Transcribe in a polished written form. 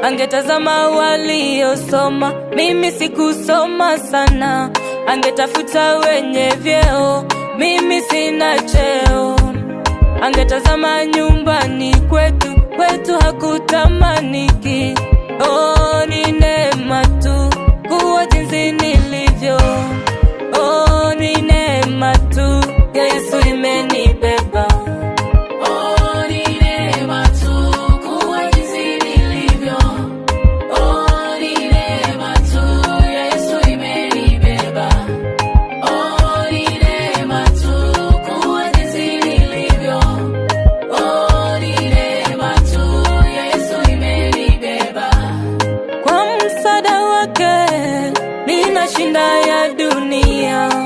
Angetazama waliosoma, mimi sikusoma sana. Angetafuta wenye vyeo, mimi sina cheo. Angetazama nyumbani kwetu hakutamaniki. Oh, ni neema tu kuwa jinsi nilivyo. Oh, ni neema tu ya Yesu imenibeba. Oh, ni neema tu kuwa jinsi nilivyo. Oh, ni neema tu ya Yesu imenibeba. Oh, ni neema tu kuwa jinsi nilivyo. Oh, ni neema tu ya Yesu imenibeba. Kwa msaada wake ninashinda ya dunia.